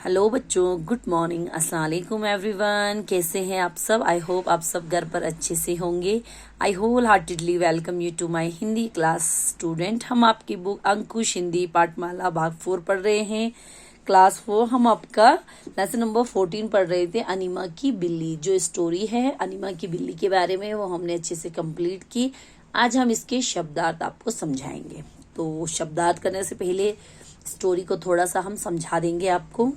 Hello बच्चों, good morning, अस्सलाम वालेकुम एवरीवन। कैसे हैं आप सब? आई होप आप सब घर पर अच्छे से होंगे। I wholeheartedly welcome you to my Hindi class student. हम आपकी बुक अंकुश हिंदी पाठमाला भाग 4 पढ़ रहे हैं, क्लास 4। हम आपका लेसन नंबर 14 पढ़ रहे थे, अनीमा की बिल्ली। जो स्टोरी है अनीमा की बिल्ली के बारे में, वो हमने अच्छे से कंप्लीट की। आज हम इसके शब्दार्थ आपको समझाएंगे। तो शब्दार्थ करने से पहले स्टोरी को थोड़ा सा हम समझा देंगे आपको।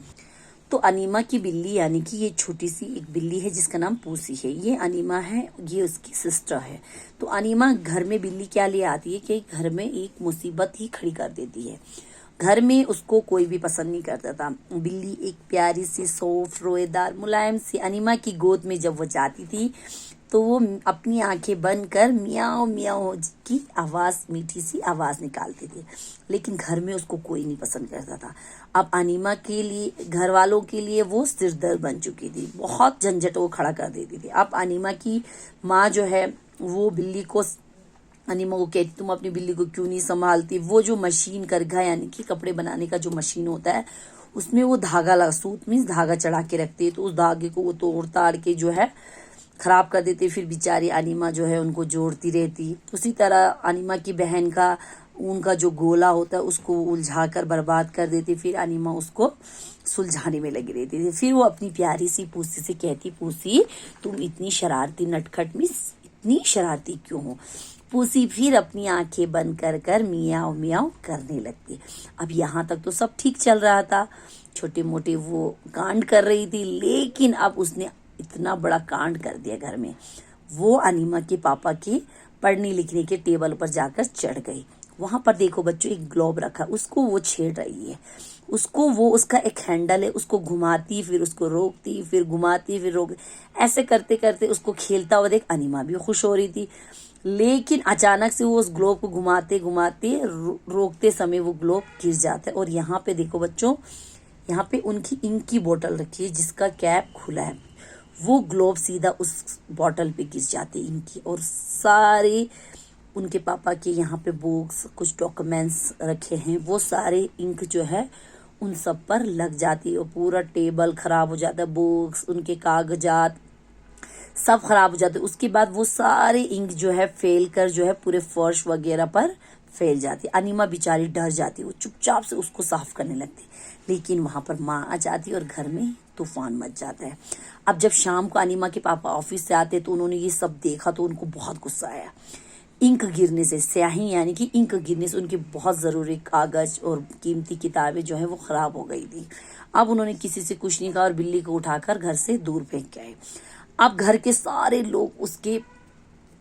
तो अनीमा की बिल्ली यानी कि ये छोटी सी एक बिल्ली है जिसका नाम पूसी है। ये अनीमा है, ये उसकी सिस्टर है। तो अनीमा घर में बिल्ली क्या ले आती है कि घर में एक मुसीबत ही खड़ी कर देती है। घर में उसको कोई भी पसंद नहीं करता था। बिल्ली एक प्यारी सी सॉफ्ट रोएदार मुलायम सी अनीमा की गोद में जब वो जाती थी तो वो अपनी आंखें बंद कर मियाओ मियाओ की आवाज, मीठी सी आवाज निकालती थी। लेकिन घर में उसको कोई नहीं पसंद करता था। अब अनीमा के लिए, घर वालों के लिए वो सिरदर्द बन चुकी थी। बहुत झंझट वो खड़ा कर देती थी। अब अनीमा की माँ जो है वो बिल्ली को, अनीमा को कहती तुम अपनी बिल्ली को क्यों नहीं संभालती। वो जो मशीन करघा यानी कि कपड़े बनाने का जो मशीन होता है उसमें वो धागा लगा, सूत मीन्स धागा चढ़ा के रखती है। तो उस धागे को वो तोड़ ताड़ के जो है खराब कर देती। फिर बेचारी अनीमा जो है उनको जोड़ती रहती। उसी तरह अनीमा की बहन का उनका जो गोला होता है उसको उलझा कर बर्बाद कर देती। फिर अनीमा उसको सुलझाने में लगी रहती थी। फिर वो अपनी प्यारी सी पूसी से कहती, पूसी तुम इतनी शरारती नटखट मिस, इतनी शरारती क्यों हो। पूसी फिर अपनी आंखें बंद कर कर मियाओ मियाओ करने लगती। अब यहाँ तक तो सब ठीक चल रहा था, छोटे मोटे वो कांड कर रही थी। लेकिन अब उसने इतना बड़ा कांड कर दिया घर में। वो अनीमा के पापा के पढ़ने लिखने के टेबल पर जाकर चढ़ गई। वहां पर देखो बच्चों, एक ग्लोब रखा, उसको वो छेड़ रही है। उसको वो, उसका एक हैंडल है, उसको घुमाती फिर उसको रोकती, फिर घुमाती फिर रोक, ऐसे करते करते उसको खेलता हुआ देख अनीमा भी खुश हो रही थी। लेकिन अचानक से वो उस ग्लोब को घुमाते घुमाते रोकते समय वो ग्लोब गिर जाता है। और यहाँ पे देखो बच्चों, यहाँ पे उनकी इंक की बोतल रखी है जिसका कैप खुला है। वो ग्लोब सीधा उस बॉटल पे गिर जाते इनकी, और सारे उनके पापा के यहाँ पे बुक्स, कुछ डॉक्यूमेंट्स रखे हैं, वो सारे इंक जो है उन सब पर लग जाती है और पूरा टेबल खराब हो जाता है। बुक्स, उनके कागजात सब खराब हो जाते। उसके बाद वो सारे इंक जो है फैल कर जो है पूरे फर्श वगैरह पर फैल जाती। अनीमा बेचारी डर जाती, वो चुपचाप से उसको साफ करने लगती। लेकिन वहां पर माँ आ जाती और घर में तूफान मच जाता है। अब जब शाम को अनीमा के पापा ऑफिस से आते तो उन्होंने ये सब देखा तो उनको बहुत गुस्सा आया। इंक गिरने से, स्याही यानी कि इंक गिरने से उनके बहुत जरूरी कागज और कीमती किताबें जो है वो खराब हो गई थी। अब उन्होंने किसी से कुछ नहीं कहा और बिल्ली को उठाकर घर से दूर फेंक के आए। अब घर के सारे लोग उसके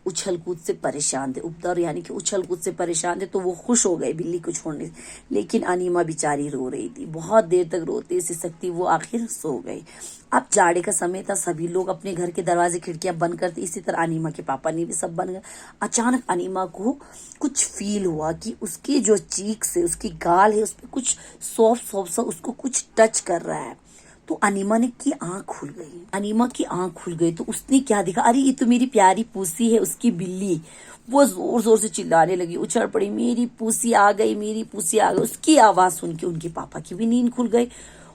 उछल कूद से परेशान थे, उपद्रव यानी कि उछल कूद से परेशान थे। तो वो खुश हो गए बिल्ली को छोड़ने से। लेकिन अनीमा बेचारी रो रही थी, बहुत देर तक रोते सिसकती वो आखिर सो गई। अब जाड़े का समय था, सभी लोग अपने घर के दरवाजे खिड़कियां बंद करते। इसी तरह अनीमा के पापा ने भी सब बंद कर। अचानक अनीमा को कुछ फील हुआ कि उसकी जो चीक से, उसकी गाल है, उस पर कुछ सॉफ्ट सॉफ्ट सा उसको कुछ टच कर रहा है। तो अनीमा ने की आंख खुल गई। अनीमा की आंख खुल गई तो उसने क्या देखा, अरे ये तो मेरी प्यारी पूसी है, उसकी बिल्ली। वो जोर जोर से चिल्लाने लगी, उछल पड़ी, मेरी पूसी आ गई, मेरी पूसी आ गई। उसकी आवाज सुन के उनके पापा की भी नींद खुल गई।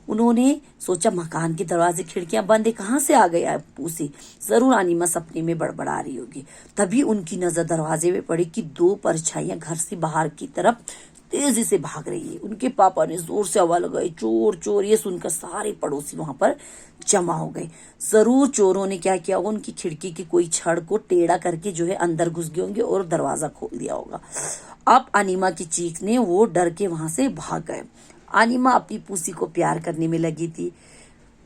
उन्होंने सोचा मकान के दरवाजे खिड़कियां बंद है, कहाँ से आ गया पूसी, जरूर अनीमा सपने में बड़बड़ा रही होगी। तभी उनकी नजर दरवाजे में पड़ी कि दो परछाइयां घर से बाहर की तरफ तेजी से भाग रही है। उनके पापा ने जोर से आवाज लगाई, चोर चोर। ये सुनकर सारे पड़ोसी वहां पर जमा हो गए। जरूर चोरों ने क्या किया होगा, उनकी खिड़की की कोई छड़ को टेढ़ा करके जो है अंदर घुस गए होंगे और दरवाजा खोल दिया होगा। अब अनीमा की चीख ने वो डर के वहां से भाग गए। अनीमा अपनी पूसी को प्यार करने में लगी थी।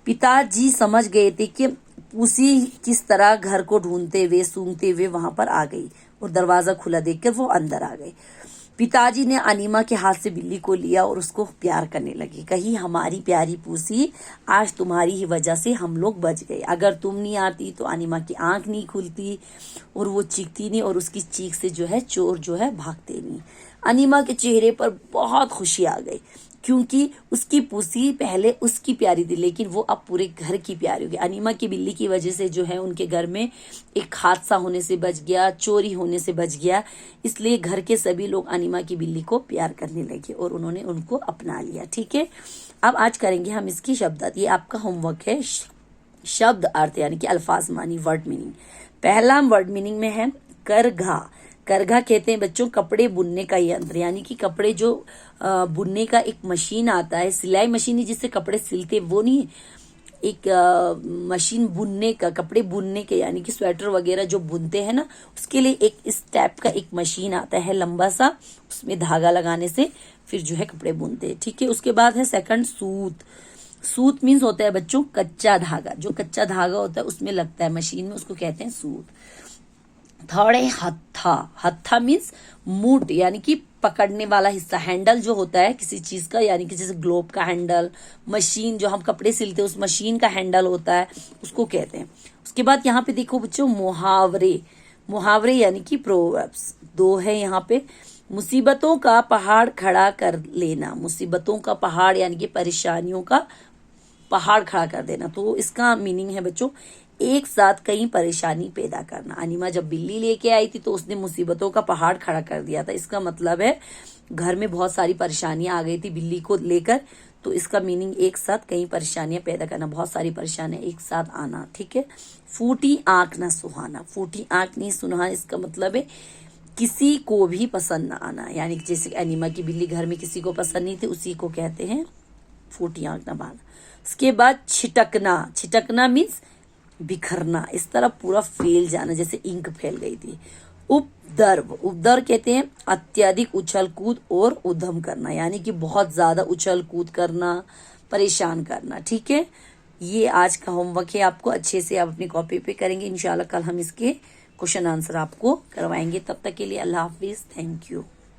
पिताजी समझ गए थे कि पूसी किस तरह घर को ढूंढते हुए, सूंघते हुए वहां पर आ गई और दरवाजा खुला देखकर वो अंदर आ गए। पिताजी ने अनीमा के हाथ से बिल्ली को लिया और उसको प्यार करने लगी। कही, हमारी प्यारी पूसी, आज तुम्हारी ही वजह से हम लोग बच गए। अगर तुम नहीं आती तो अनीमा की आंख नहीं खुलती और वो चीखती नहीं और उसकी चीख से जो है चोर जो है भागते नहीं। अनीमा के चेहरे पर बहुत खुशी आ गई क्योंकि उसकी पूसी पहले उसकी प्यारी थी, लेकिन वो अब पूरे घर की प्यारी होगी। अनीमा की बिल्ली की वजह से जो है उनके घर में एक हादसा होने से बच गया, चोरी होने से बच गया। इसलिए घर के सभी लोग अनीमा की बिल्ली को प्यार करने लगे और उन्होंने उनको अपना लिया। ठीक है, अब आज करेंगे हम इसकी शब्दार्थ। ये आपका होमवर्क है। शब्द अर्थ यानी कि अल्फाज मानी, वर्ड मीनिंग। पहला वर्ड मीनिंग में है करघा। करघा कहते हैं बच्चों कपड़े बुनने का यंत्र, यानी कि कपड़े जो बुनने का एक मशीन आता है, सिलाई मशीन ही जिससे कपड़े सिलते, वो नहीं, एक मशीन बुनने का, कपड़े बुनने के, यानी कि स्वेटर वगैरह जो बुनते हैं ना, उसके लिए एक इस टाइप का एक मशीन आता है लंबा सा, उसमें धागा लगाने से फिर जो है कपड़े बुनते हैं। ठीक है, उसके बाद है सेकंड सूत। सूत मीन्स होता है बच्चों कच्चा धागा, जो कच्चा धागा होता है उसमें लगता है मशीन में, उसको कहते हैं सूत। थर्ड है हत्था। हत्था मीन्स मूठ, यानी कि पकड़ने वाला हिस्सा, हैंडल जो होता है किसी चीज का, यानी कि जैसे ग्लोब का हैंडल, मशीन जो हम कपड़े सिलते हैं उस मशीन का हैंडल होता है, उसको कहते हैं। उसके बाद यहाँ पे देखो बच्चों मुहावरे। मुहावरे यानी कि प्रोवर्ब्स, दो है यहाँ पे। मुसीबतों का पहाड़ खड़ा कर लेना। मुसीबतों का पहाड़ यानी कि परेशानियों का पहाड़ खड़ा कर देना। तो इसका मीनिंग है बच्चों एक साथ कई परेशानी पैदा करना। अनिमा जब बिल्ली लेके आई थी तो उसने मुसीबतों का पहाड़ खड़ा कर दिया था। इसका मतलब है घर में बहुत सारी परेशानियां आ गई थी बिल्ली को लेकर, तो इसका मीनिंग एक साथ कई परेशानियां पैदा करना, बहुत सारी परेशानियां एक साथ आना। ठीक है। फूटी आंख ना सुहाना। फूटी आंख नहीं सुहाना, इसका मतलब है किसी को भी पसंद ना आना, यानी कि जैसे अनिमा की बिल्ली घर में किसी को पसंद नहीं थी, उसी को कहते हैं फूटी आंख ना बहाना। उसके बाद छिटकना। छिटकना मीन्स बिखरना, इस तरह पूरा फैल जाना, जैसे इंक फैल गई थी। उपद्रव। उपद्रव कहते हैं अत्यधिक उछल कूद और उद्यम करना, यानी कि बहुत ज्यादा उछल कूद करना, परेशान करना। ठीक है, ये आज का होमवर्क है, आपको अच्छे से आप अपनी कॉपी पे करेंगे। इंशाल्लाह कल हम इसके क्वेश्चन आंसर आपको करवाएंगे। तब तक के लिए अल्लाह हाफिज, थैंक यू।